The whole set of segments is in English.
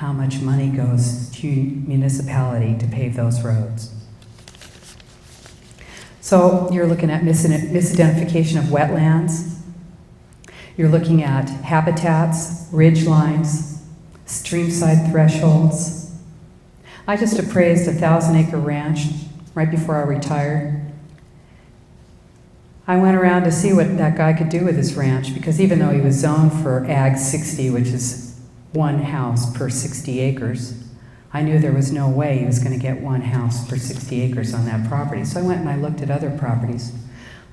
how much money goes to municipality to pave those roads. So you're looking at misidentification of wetlands. You're looking at habitats, ridge lines, streamside thresholds. I just appraised a 1,000-acre ranch right before I retired. I went around to see what that guy could do with his ranch, because even though he was zoned for Ag 60, which is one house per 60 acres, I knew there was no way he was going to get one house per 60 acres on that property. So I went and I looked at other properties.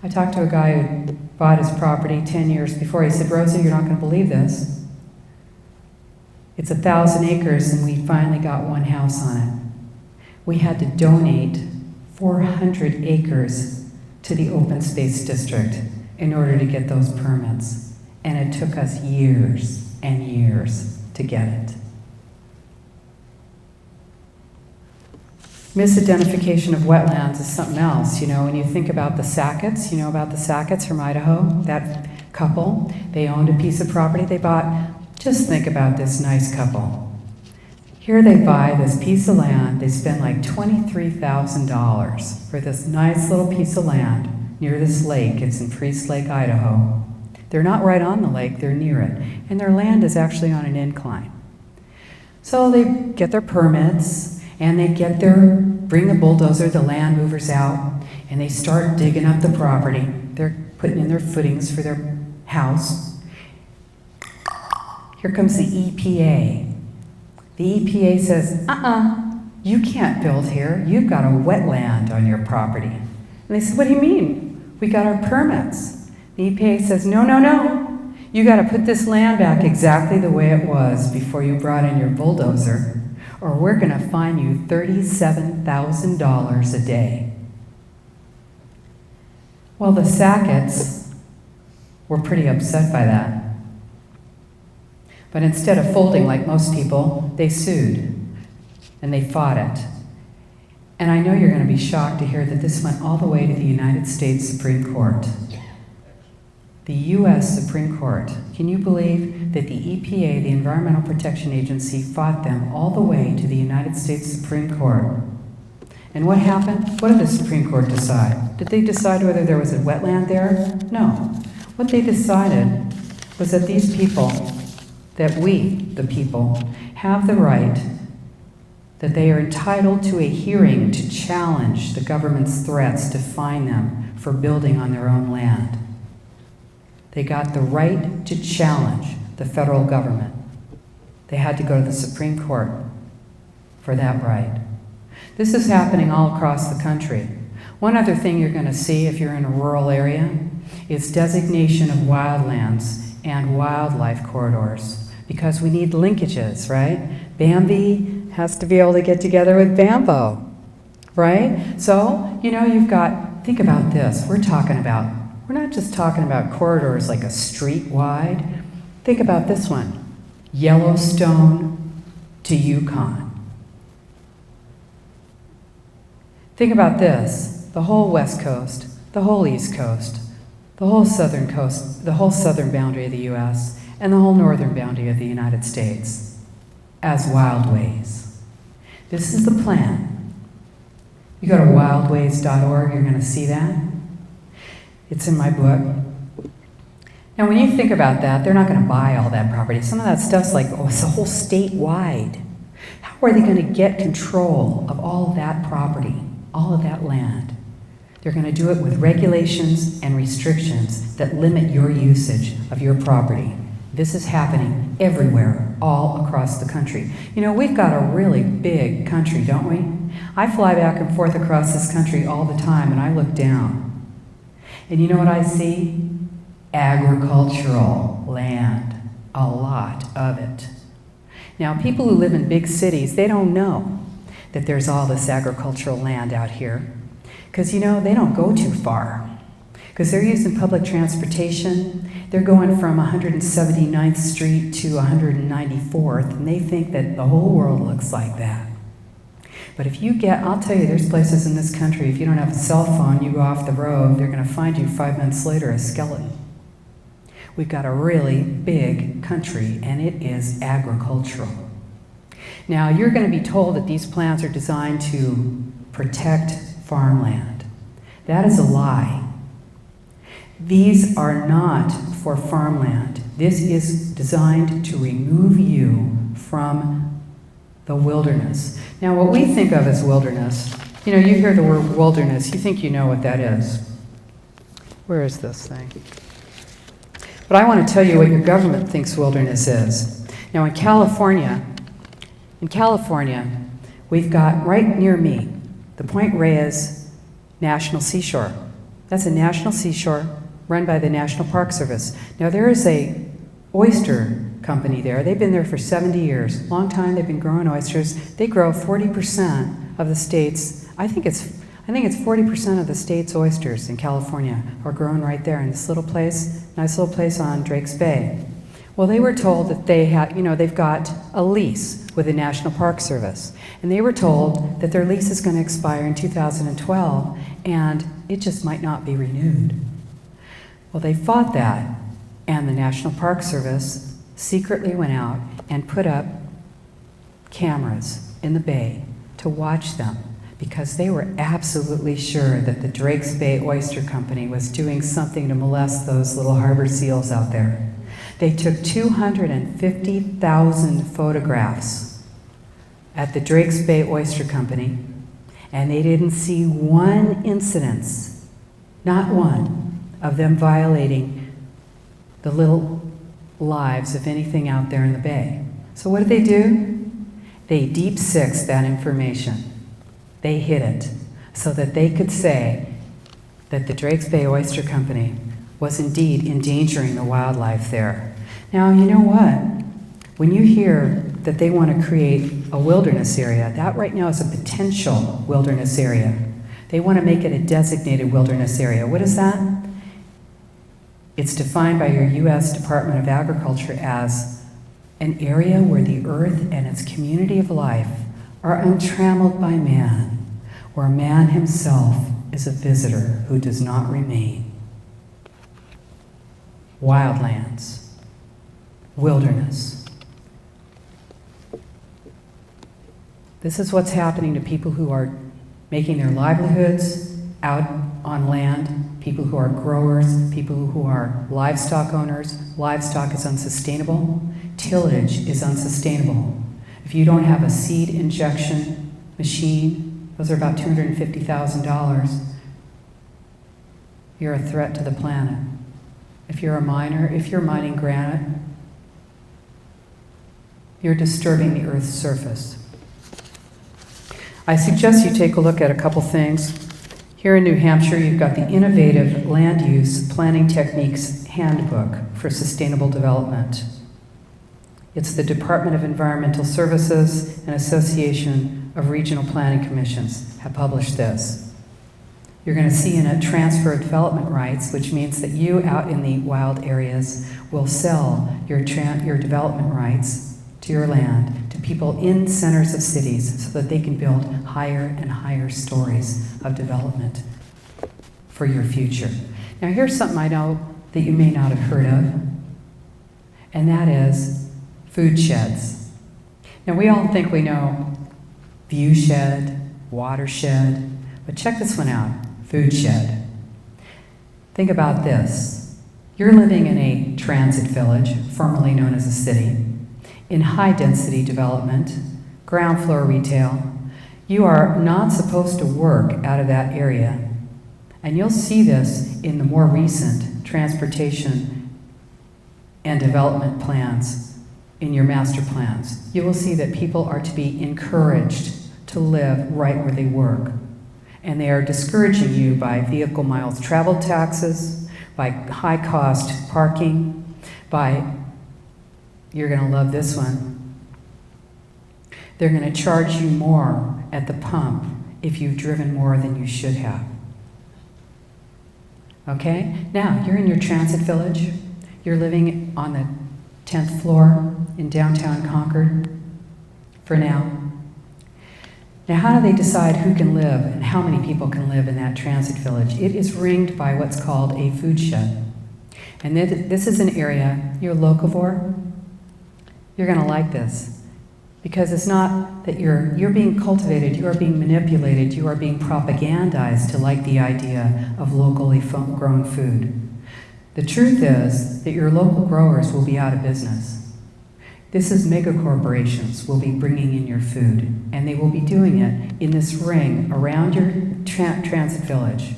I talked to a guy who bought his property 10 years before. He said, Rosa, you're not going to believe this. It's 1,000 acres and we finally got one house on it. We had to donate 400 acres to the open space district in order to get those permits. And it took us years and years to get it. Misidentification of wetlands is something else. You know, when you think about the Sacketts, you know about the Sacketts from Idaho? That couple, they owned a piece of property they bought. Just think about this nice couple. Here they buy this piece of land. They spend like $23,000 for this nice little piece of land near this lake. It's in Priest Lake, Idaho. They're not right on the lake, they're near it. And their land is actually on an incline. So they get their permits, and they bring the bulldozer, the land movers out, and they start digging up the property. They're putting in their footings for their house. Here comes the EPA. The EPA says, you can't build here. You've got a wetland on your property. And they said, what do you mean? We got our permits. The EPA says, no. You got to put this land back exactly the way it was before you brought in your bulldozer, or we're going to fine you $37,000 a day. Well, the Sacketts were pretty upset by that. But instead of folding like most people, they sued, and they fought it. And I know you're going to be shocked to hear that this went all the way to the United States Supreme Court. The U.S. Supreme Court. Can you believe that the EPA, the Environmental Protection Agency, fought them all the way to the United States Supreme Court? And what happened? What did the Supreme Court decide? Did they decide whether there was a wetland there? No. What they decided was that these people, that we, the people, have the right, that they are entitled to a hearing to challenge the government's threats to fine them for building on their own land. They got the right to challenge the federal government. They had to go to the Supreme Court for that right. This is happening all across the country. One other thing you're going to see if you're in a rural area is designation of wildlands and wildlife corridors, because we need linkages, right? Bambi has to be able to get together with Bambo, right? So, you know, think about this. We're not just talking about corridors like a street wide. Think about this one, Yellowstone to Yukon. Think about this, the whole West Coast, the whole East Coast, the whole southern coast, the whole southern boundary of the US, and the whole northern boundary of the United States as wildways. This is the plan. You go to wildways.org, you're going to see that. It's in my book. Now, when you think about that, they're not going to buy all that property. Some of that stuff's like, it's a whole statewide. How are they going to get control of all of that property, all of that land? They're going to do it with regulations and restrictions that limit your usage of your property. This is happening everywhere, all across the country. You know, we've got a really big country, don't we? I fly back and forth across this country all the time, and I look down. And you know what I see? Agricultural land, a lot of it. Now, people who live in big cities, they don't know that there's all this agricultural land out here, because, you know, they don't go too far, because they're using public transportation. They're going from 179th Street to 194th, and they think that the whole world looks like that. But I'll tell you, there's places in this country, if you don't have a cell phone, you go off the road, they're going to find you 5 minutes later a skeleton. We've got a really big country, and it is agricultural. Now, you're going to be told that these plans are designed to protect farmland. That is a lie. These are not for farmland. This is designed to remove you from the wilderness. Now, what we think of as wilderness, you know, you hear the word wilderness, you think you know what that is. Where is this thing? But I want to tell you what your government thinks wilderness is. Now, in California, we've got right near me, the Point Reyes National Seashore. That's a national seashore run by the National Park Service. Now, there is a oyster company there. They've been there for 70 years. Long time they've been growing oysters. They grow 40% of the state's, I think it's 40% of the state's oysters in California are grown right there in this little place, nice little place on Drake's Bay. Well, they were told that they had, you know, they've got a lease with the National Park Service. And they were told that their lease is going to expire in 2012 and it just might not be renewed. Well, they fought that, and the National Park Service secretly went out and put up cameras in the bay to watch them because they were absolutely sure that the Drake's Bay Oyster Company was doing something to molest those little harbor seals out there. They took 250,000 photographs at the Drake's Bay Oyster Company, and they didn't see one incidence, not one, of them violating the little lives of anything out there in the bay. So what did they do? They deep sixed that information. They hid it so that they could say that the Drake's Bay Oyster Company was indeed endangering the wildlife there. Now, you know what? When you hear that they want to create a wilderness area, that right now is a potential wilderness area. They want to make it a designated wilderness area. What is that? It's defined by your U.S. Department of Agriculture as an area where the earth and its community of life are untrammeled by man, where man himself is a visitor who does not remain. Wildlands, wilderness. This is what's happening to people who are making their livelihoods out on land, people who are growers, people who are livestock owners. Livestock is unsustainable. Tillage is unsustainable. If you don't have a seed injection machine, those are about $250,000, you're a threat to the planet. If you're a miner, if you're mining granite, you're disturbing the Earth's surface. I suggest you take a look at a couple things. Here in New Hampshire, you've got the Innovative Land Use Planning Techniques Handbook for Sustainable Development. It's the Department of Environmental Services and Association of Regional Planning Commissions have published this. You're going to see in it transfer of development rights, which means that you out in the wild areas will sell your development rights to your land to people in centers of cities so that they can build higher and higher stories of development for your future. Now here's something I know that you may not have heard of, and that is food sheds. Now we all think we know view shed, watershed, but check this one out, food shed. Think about this. You're living in a transit village, formerly known as a city, in high-density development, ground floor retail. You are not supposed to work out of that area. And you'll see this in the more recent transportation and development plans, in your master plans. You will see that people are to be encouraged to live right where they work. And they are discouraging you by vehicle miles traveled taxes, by high-cost parking, by, you're going to love this one, they're going to charge you more at the pump if you've driven more than you should have. Okay? Now, you're in your transit village. You're living on the 10th floor in downtown Concord for now. Now, how do they decide who can live and how many people can live in that transit village? It is ringed by what's called a food shed. And this is an area, you're a locavore, you're going to like this. Because it's not that you're being cultivated, you are being manipulated, you are being propagandized to like the idea of locally grown food. The truth is that your local growers will be out of business. This is mega corporations will be bringing in your food, and they will be doing it in this ring around your transit village.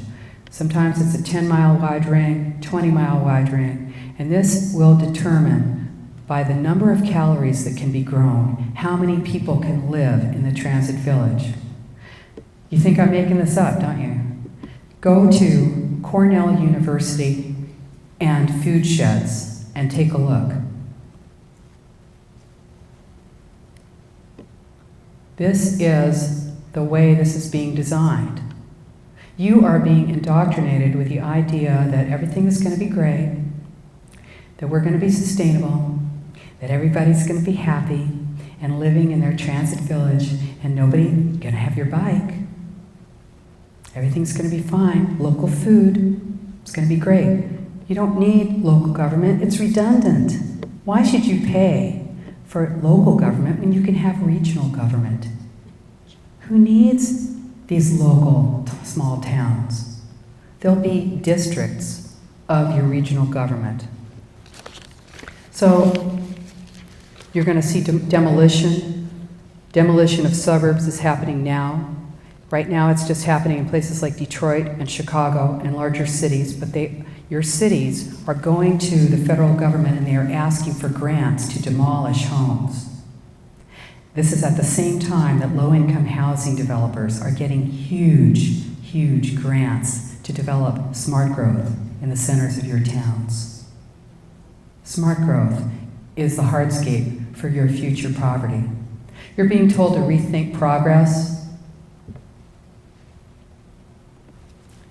Sometimes it's a 10-mile wide ring, 20-mile wide ring, and this will determine by the number of calories that can be grown, how many people can live in the transit village. You think I'm making this up, don't you? Go to Cornell University and food sheds and take a look. This is the way this is being designed. You are being indoctrinated with the idea that everything is going to be great, that we're going to be sustainable, that everybody's going to be happy and living in their transit village, and nobody's going to have your bike. Everything's going to be fine. Local food, it's going to be great. You don't need local government. It's redundant. Why should you pay for local government when you can have regional government? Who needs these local small towns? There'll be districts of your regional government. So you're going to see demolition. Demolition of suburbs is happening now. Right now it's just happening in places like Detroit and Chicago and larger cities, but your cities are going to the federal government and they are asking for grants to demolish homes. This is at the same time that low-income housing developers are getting huge, huge grants to develop smart growth in the centers of your towns. Smart growth is the hardscape for your future poverty. You're being told to rethink progress.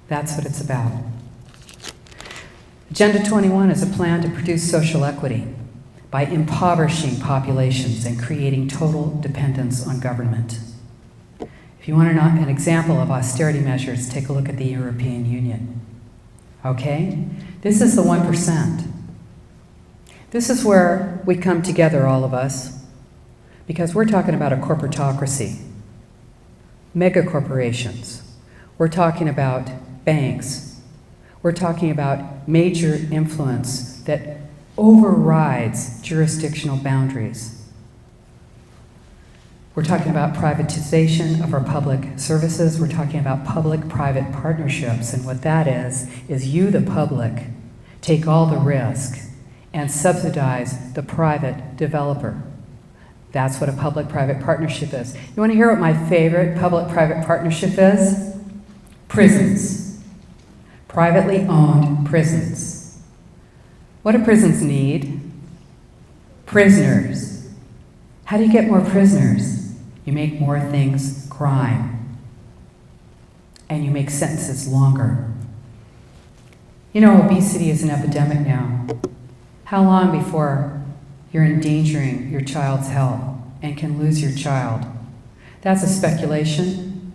That's what it's about. Agenda 21 is a plan to produce social equity by impoverishing populations and creating total dependence on government. If you want an example of austerity measures, take a look at the European Union. Okay? This is the 1%. This is where we come together, all of us, because we're talking about a corporatocracy, mega corporations. We're talking about banks. We're talking about major influence that overrides jurisdictional boundaries. We're talking about privatization of our public services. We're talking about public-private partnerships, and what that is you, the public, take all the risk and subsidize the private developer. That's what a public-private partnership is. You want to hear what my favorite public-private partnership is? Prisons. Privately owned prisons. What do prisons need? Prisoners. How do you get more prisoners? You make more things crime. And you make sentences longer. You know, obesity is an epidemic now. How long before you're endangering your child's health and can lose your child? That's a speculation.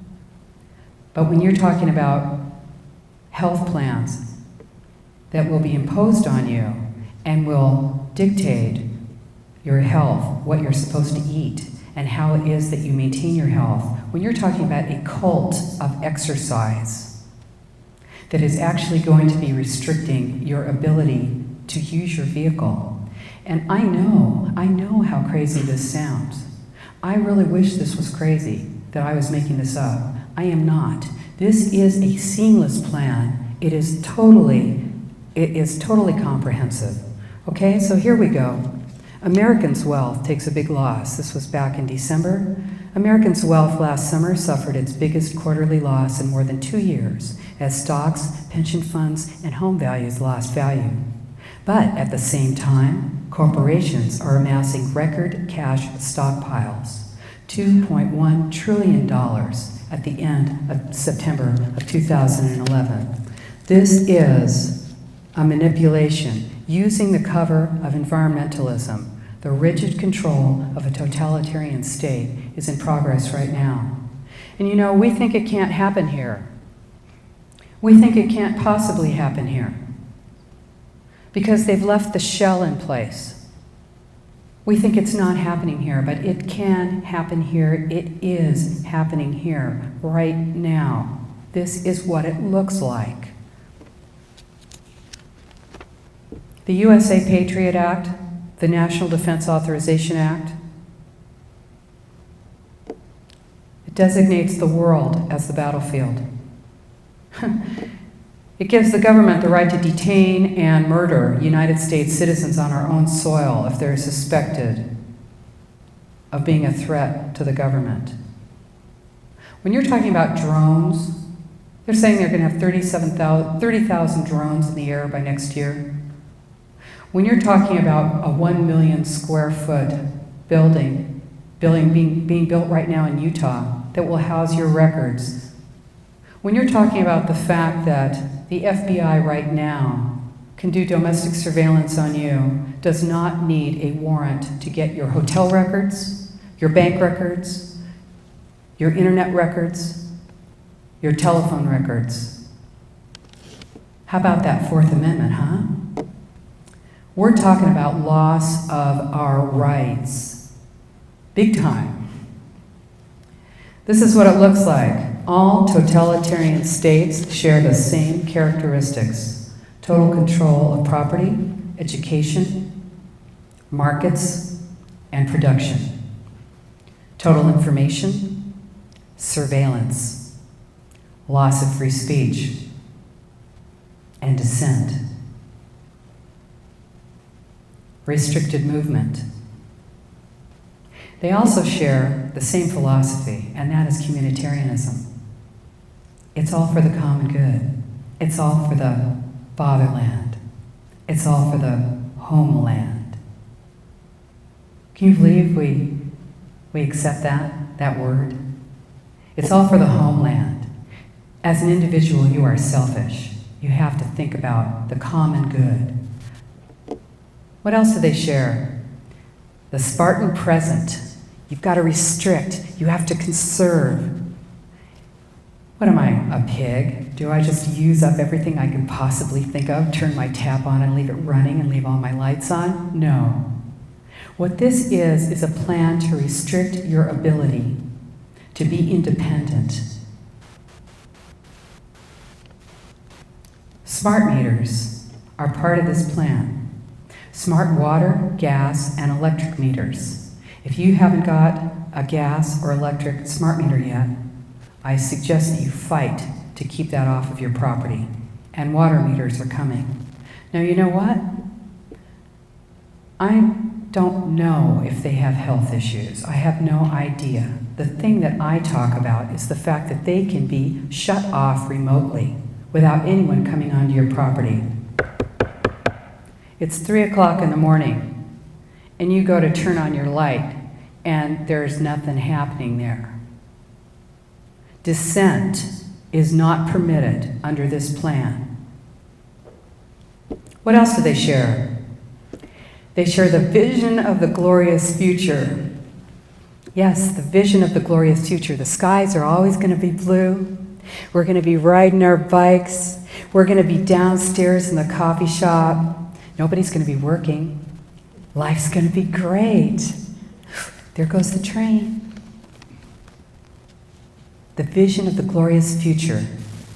But when you're talking about health plans that will be imposed on you and will dictate your health, what you're supposed to eat, and how it is that you maintain your health, when you're talking about a cult of exercise that is actually going to be restricting your ability to use your vehicle. And I know how crazy this sounds. I really wish this was crazy, that I was making this up. I am not. This is a seamless plan. It is totally comprehensive. Okay, so here we go. Americans' wealth takes a big loss. This was back in December. Americans' wealth last summer suffered its biggest quarterly loss in more than 2 years, as stocks, pension funds, and home values lost value. But at the same time, corporations are amassing record cash stockpiles, $2.1 trillion at the end of September of 2011. This is a manipulation using the cover of environmentalism. The rigid control of a totalitarian state is in progress right now. And you know, we think it can't happen here. We think it can't possibly happen here, because they've left the shell in place. We think it's not happening here, but it can happen here. It is happening here right now. This is what it looks like. The USA Patriot Act, the National Defense Authorization Act, it designates the world as the battlefield. It gives the government the right to detain and murder United States citizens on our own soil if they're suspected of being a threat to the government. When you're talking about drones, they're saying they're going to have 30,000 drones in the air by next year. When you're talking about a 1 million square foot building being built right now in Utah that will house your records, when you're talking about the fact that the FBI right now can do domestic surveillance on you, does not need a warrant to get your hotel records, your bank records, your internet records, your telephone records. How about that Fourth Amendment, huh? We're talking about loss of our rights. Big time. This is what it looks like. All totalitarian states share the same characteristics: total control of property, education, markets, and production. Total information, surveillance, loss of free speech, and dissent. Restricted movement. They also share the same philosophy, and that is communitarianism. It's all for the common good. It's all for the fatherland. It's all for the homeland. Can you believe we accept that word? It's all for the homeland. As an individual, you are selfish. You have to think about the common good. What else do they share? The Spartan present. You've got to restrict. You have to conserve. What am I, a pig? Do I just use up everything I can possibly think of, turn my tap on and leave it running and leave all my lights on? No. What this is a plan to restrict your ability to be independent. Smart meters are part of this plan. Smart water, gas, and electric meters. If you haven't got a gas or electric smart meter yet, I suggest that you fight to keep that off of your property. And water meters are coming. Now, you know what? I don't know if they have health issues. I have no idea. The thing that I talk about is the fact that they can be shut off remotely without anyone coming onto your property. It's 3 o'clock in the morning, and you go to turn on your light, and there's nothing happening there. Dissent is not permitted under this plan. What else do they share? They share the vision of the glorious future. Yes, the vision of the glorious future. The skies are always going to be blue. We're going to be riding our bikes. We're going to be downstairs in the coffee shop. Nobody's going to be working. Life's going to be great. There goes the train. The vision of the glorious future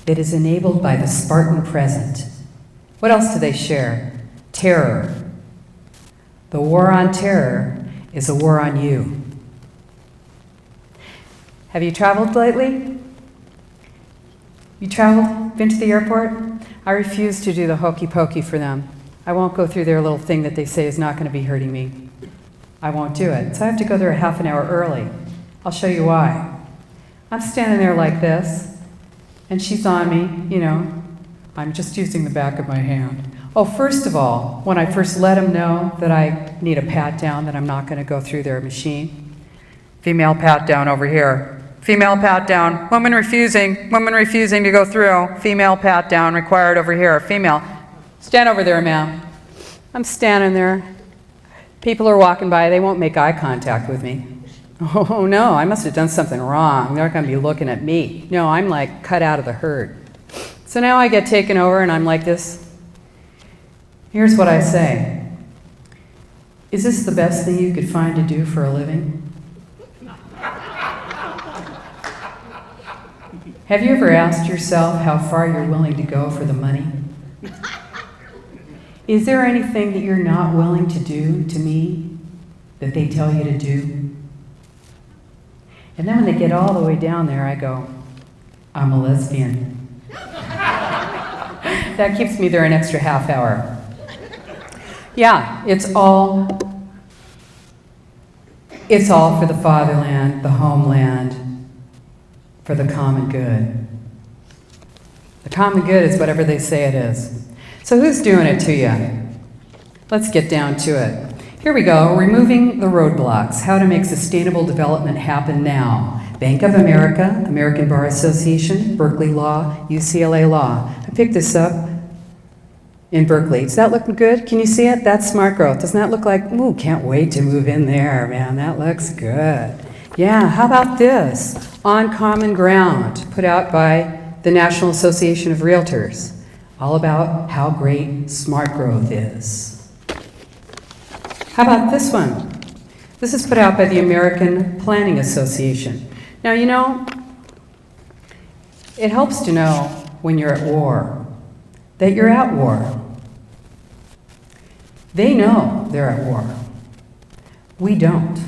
that is enabled by the Spartan present. What else do they share? Terror. The war on terror is a war on you. Have you traveled lately? You traveled? Been to the airport? I refuse to do the hokey pokey for them. I won't go through their little thing that they say is not going to be hurting me. I won't do it. So I have to go there a half an hour early. I'll show you why. I'm standing there like this, and she's on me, you know. I'm just using the back of my hand. Oh, first of all, when I first let them know that I need a pat down, that I'm not going to go through their machine. Female pat down over here. Female pat down. Woman refusing to go through. Female pat down required over here. Female. Stand over there, ma'am. I'm standing there. People are walking by. They won't make eye contact with me. Oh, no, I must have done something wrong. They're not going to be looking at me. No, I'm like cut out of the herd. So now I get taken over and I'm like this. Here's what I say. Is this the best thing you could find to do for a living? Have you ever asked yourself how far you're willing to go for the money? Is there anything that you're not willing to do to me that they tell you to do? And then when they get all the way down there, I go, I'm a lesbian. That keeps me there an extra half hour. Yeah, it's all for the fatherland, the homeland, for the common good. The common good is whatever they say it is. So who's doing it to you? Let's get down to it. Here we go, removing the roadblocks, how to make sustainable development happen now. Bank of America, American Bar Association, Berkeley Law, UCLA Law. I picked this up in Berkeley. Is that looking good? Can you see it? That's smart growth. Doesn't that look like, ooh, can't wait to move in there, man. That looks good. Yeah, how about this? On Common Ground, put out by the National Association of Realtors. All about how great smart growth is. How about this one? This is put out by the American Planning Association. Now, you know, it helps to know when you're at war, that you're at war. They know they're at war. We don't.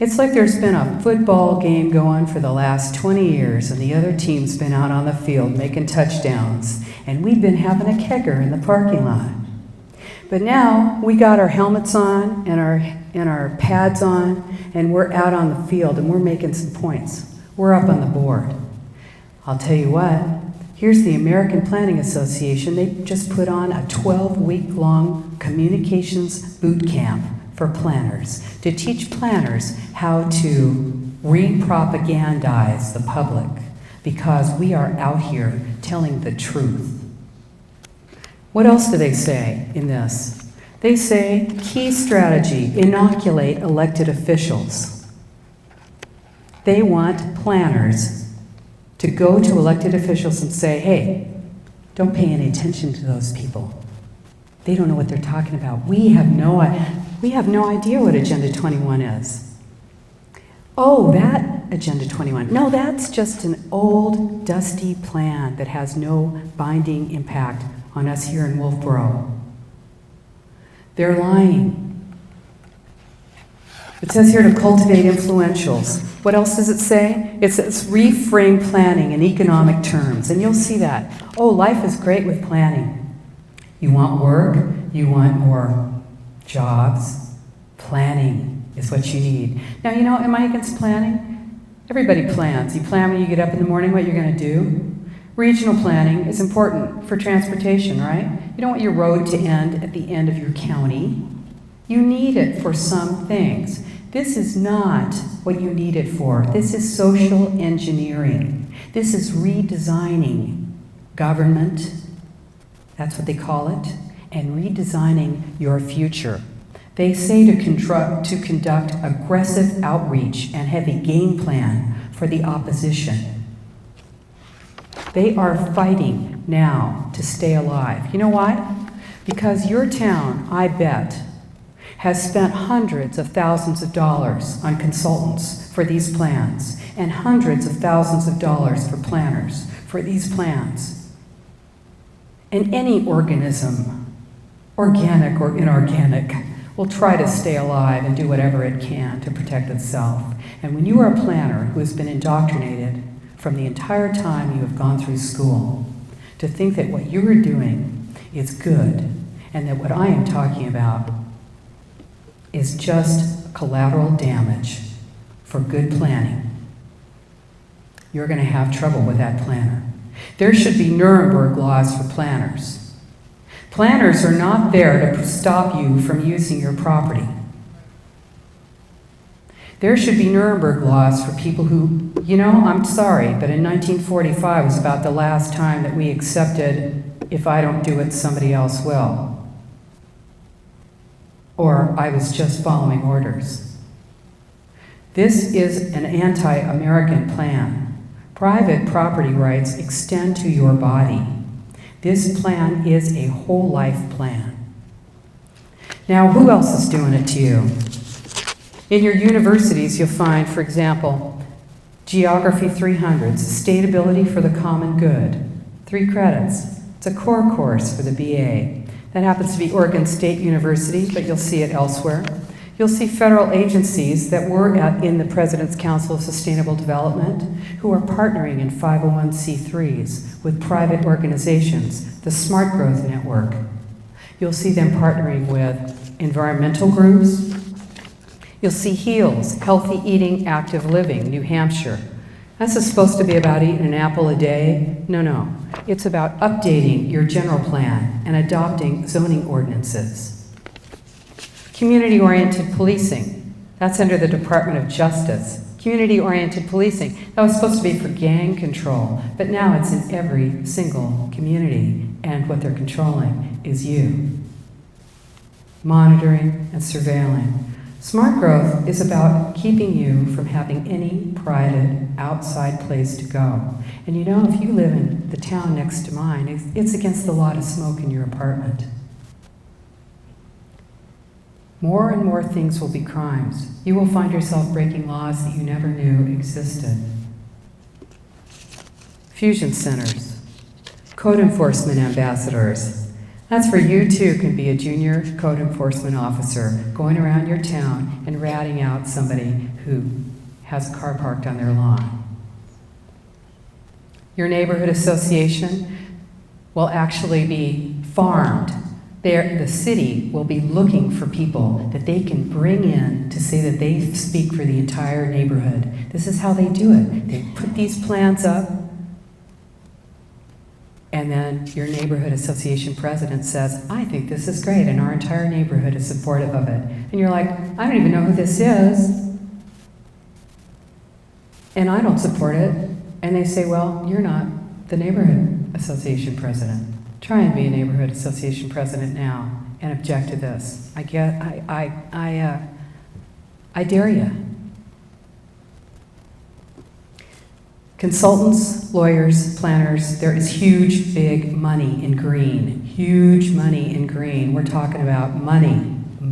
It's like there's been a football game going for the last 20 years, and the other team's been out on the field making touchdowns, and we've been having a kegger in the parking lot. But now we got our helmets on and our pads on, and we're out on the field and we're making some points. We're up on the board. I'll tell you what, here's the American Planning Association. They just put on a 12-week-long communications boot camp for planners to teach planners how to re-propagandize the public, because we are out here telling the truth. What else do they say in this? They say, key strategy, inoculate elected officials. They want planners to go to elected officials and say, hey, don't pay any attention to those people. They don't know what they're talking about. We have no idea what Agenda 21 is. Oh, that Agenda 21. No, that's just an old, dusty plan that has no binding impact on us here in Wolfeboro. They're lying. It says here to cultivate influentials. What else does it say? It says reframe planning in economic terms, and you'll see that. Oh, life is great with planning. You want work, you want more jobs. Planning is what you need. Now, you know, am I against planning? Everybody plans. You plan when you get up in the morning what you're going to do. Regional planning is important for transportation, right? You don't want your road to end at the end of your county. You need it for some things. This is not what you need it for. This is social engineering. This is redesigning government, that's what they call it, and redesigning your future. They say to conduct aggressive outreach and have a game plan for the opposition. They are fighting now to stay alive. You know why? Because your town, I bet, has spent hundreds of thousands of dollars on consultants for these plans, and hundreds of thousands of dollars for planners for these plans. And any organism, organic or inorganic, will try to stay alive and do whatever it can to protect itself. And when you are a planner who has been indoctrinated from the entire time you have gone through school to think that what you are doing is good, and that what I am talking about is just collateral damage for good planning, you're going to have trouble with that planner. There should be Nuremberg laws for planners. Planners are not there to stop you from using your property. There should be Nuremberg laws for people who, you know, I'm sorry, but in 1945 was about the last time that we accepted, if I don't do it, somebody else will. Or I was just following orders. This is an anti-American plan. Private property rights extend to your body. This plan is a whole life plan. Now, who else is doing it to you? In your universities, you'll find, for example, Geography 300, Sustainability for the Common Good, 3 credits. It's a core course for the BA. That happens to be Oregon State University, but you'll see it elsewhere. You'll see federal agencies that were in the President's Council of Sustainable Development who are partnering in 501c3s with private organizations, the Smart Growth Network. You'll see them partnering with environmental groups. You'll see HEALS, Healthy Eating, Active Living, New Hampshire. That's supposed to be about eating an apple a day. No. It's about updating your general plan and adopting zoning ordinances. Community-oriented policing. That's under the Department of Justice. Community-oriented policing. That was supposed to be for gang control, but now it's in every single community, and what they're controlling is you. Monitoring and surveilling. Smart growth is about keeping you from having any private outside place to go. And you know, if you live in the town next to mine, it's against the law to smoke in your apartment. More and more things will be crimes. You will find yourself breaking laws that you never knew existed. Fusion centers, code enforcement ambassadors. That's where you too can be a junior code enforcement officer going around your town and ratting out somebody who has a car parked on their lawn. Your neighborhood association will actually be farmed. The city will be looking for people that they can bring in to say that they speak for the entire neighborhood. This is how they do it. They put these plans up, and then your neighborhood association president says, I think this is great, and our entire neighborhood is supportive of it. And you're like, I don't even know who this is, and I don't support it. And they say, well, you're not the neighborhood association president. Try and be a neighborhood association president now and object to this. I dare you. Consultants, lawyers, planners, there is huge, big money in green. Huge money in green. We're talking about money,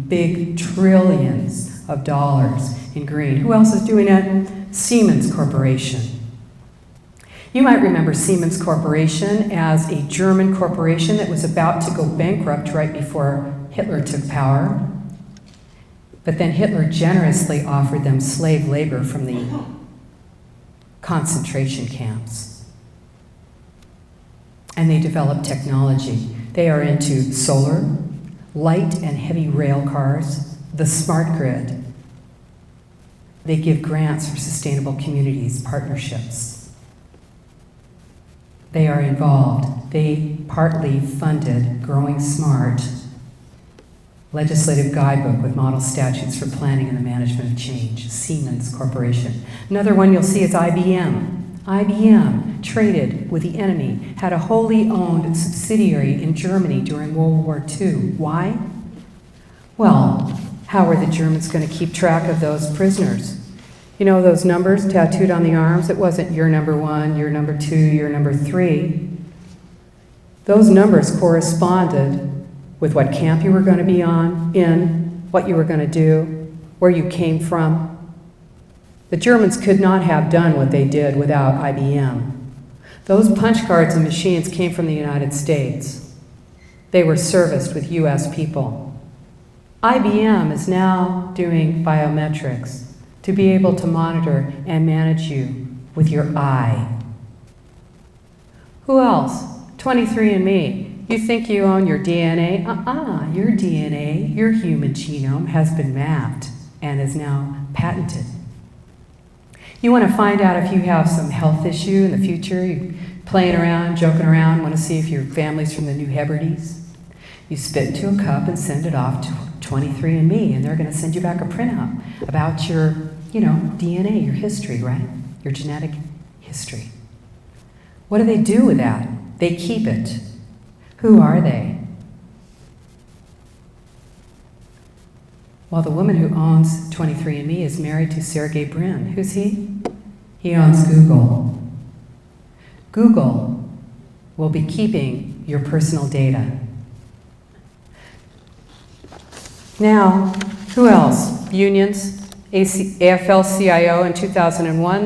big trillions of dollars in green. Who else is doing it? Siemens Corporation. You might remember Siemens Corporation as a German corporation that was about to go bankrupt right before Hitler took power. But then Hitler generously offered them slave labor from the concentration camps. And they developed technology. They are into solar, light and heavy rail cars, the smart grid. They give grants for sustainable communities, partnerships. They are involved. They partly funded Growing Smart, legislative guidebook with model statutes for planning and the management of change, Siemens Corporation. Another one you'll see is IBM. IBM traded with the enemy, had a wholly owned subsidiary in Germany during World War II. Why? Well, how were the Germans going to keep track of those prisoners? You know those numbers tattooed on the arms? It wasn't your number 1, your number 2, your number 3. Those numbers corresponded with what camp you were going to be in, what you were going to do, where you came from. The Germans could not have done what they did without IBM. Those punch cards and machines came from the United States. They were serviced with US people. IBM is now doing biometrics to be able to monitor and manage you with your eye. Who else? 23andMe. You think you own your DNA? Your DNA, your human genome, has been mapped and is now patented. You want to find out if you have some health issue in the future, you're playing around, joking around, want to see if your family's from the New Hebrides? You spit into a cup and send it off to 23andMe, and they're going to send you back a printout about your, DNA, your history, right? Your genetic history. What do they do with that? They keep it. Who are they? Well, the woman who owns 23andMe is married to Sergey Brin. Who's he? He owns Google. Google will be keeping your personal data. Now, who else? Unions, AFL-CIO in 2001.